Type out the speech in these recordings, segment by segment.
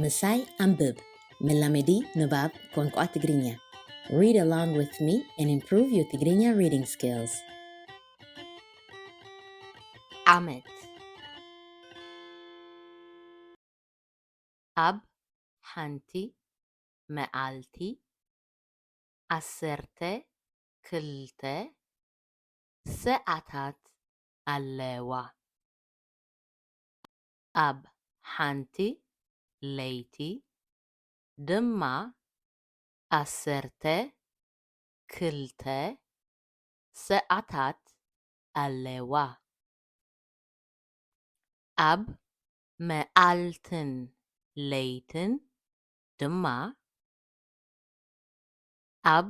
ምሳይ አንብብ መላመዲ ንባብ ቋንቋ ትግርኛ. Read along with me and improve your Tigrigna reading skills. ዓመት ኣብ ሓንቲ መዓልቲ 12 ሰዓታት ኣለዋ። ኣብ ሓንቲ ለይቲ ድማ 12 ሰዓታት ኣለዋ። ኣብ መዓልትን ለይትን ድማ ኣብ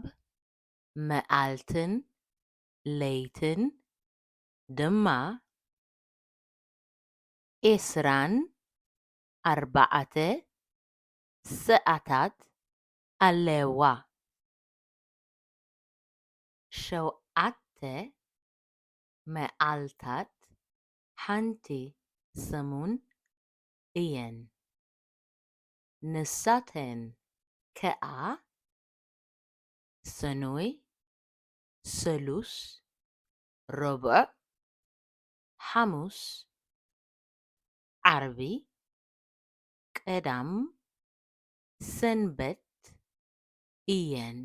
መዓልትን ለይትን ድማ 24 ሰዓታት ኣለዋ። 7 መዓልታት ሓንቲ ሰሙን እየን። ንሳተን ከዓ ሰኑይ፣ ሰሉስ፣ ረቡዕ፣ ሓሙስ፣ ዓርቢ፣ ቀዳም፣ ሰንበት እየን።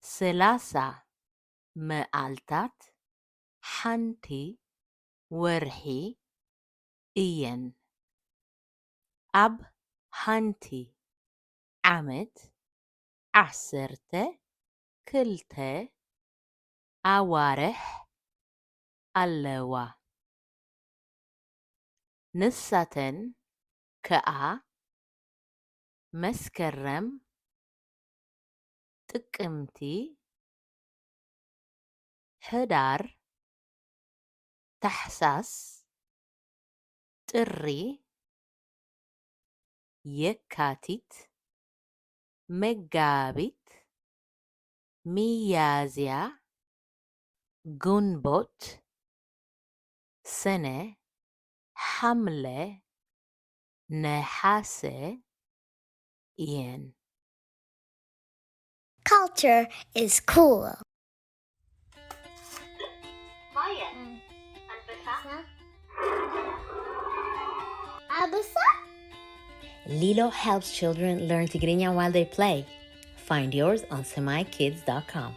30 መዓልታት ሓንቲ ወርሒ እየን። ኣብ ሓንቲ ዓመት 12 ኣዋርሕ ኣለዋ። ንሳተን ከዓ መስከረም፣ ጥቅምቲ፣ ሕዳር፣ ታሕሳስ፣ ጥሪ፣ የካቲት፣ መጋቢት፣ ሚያዝያ፣ ግንቦት፣ ሰነ፣ ሐምለ፣ ነሐሴ እየን። Culture is cool. Lilo helps children learn Tigrigna while they play. Find yours on semikids.com.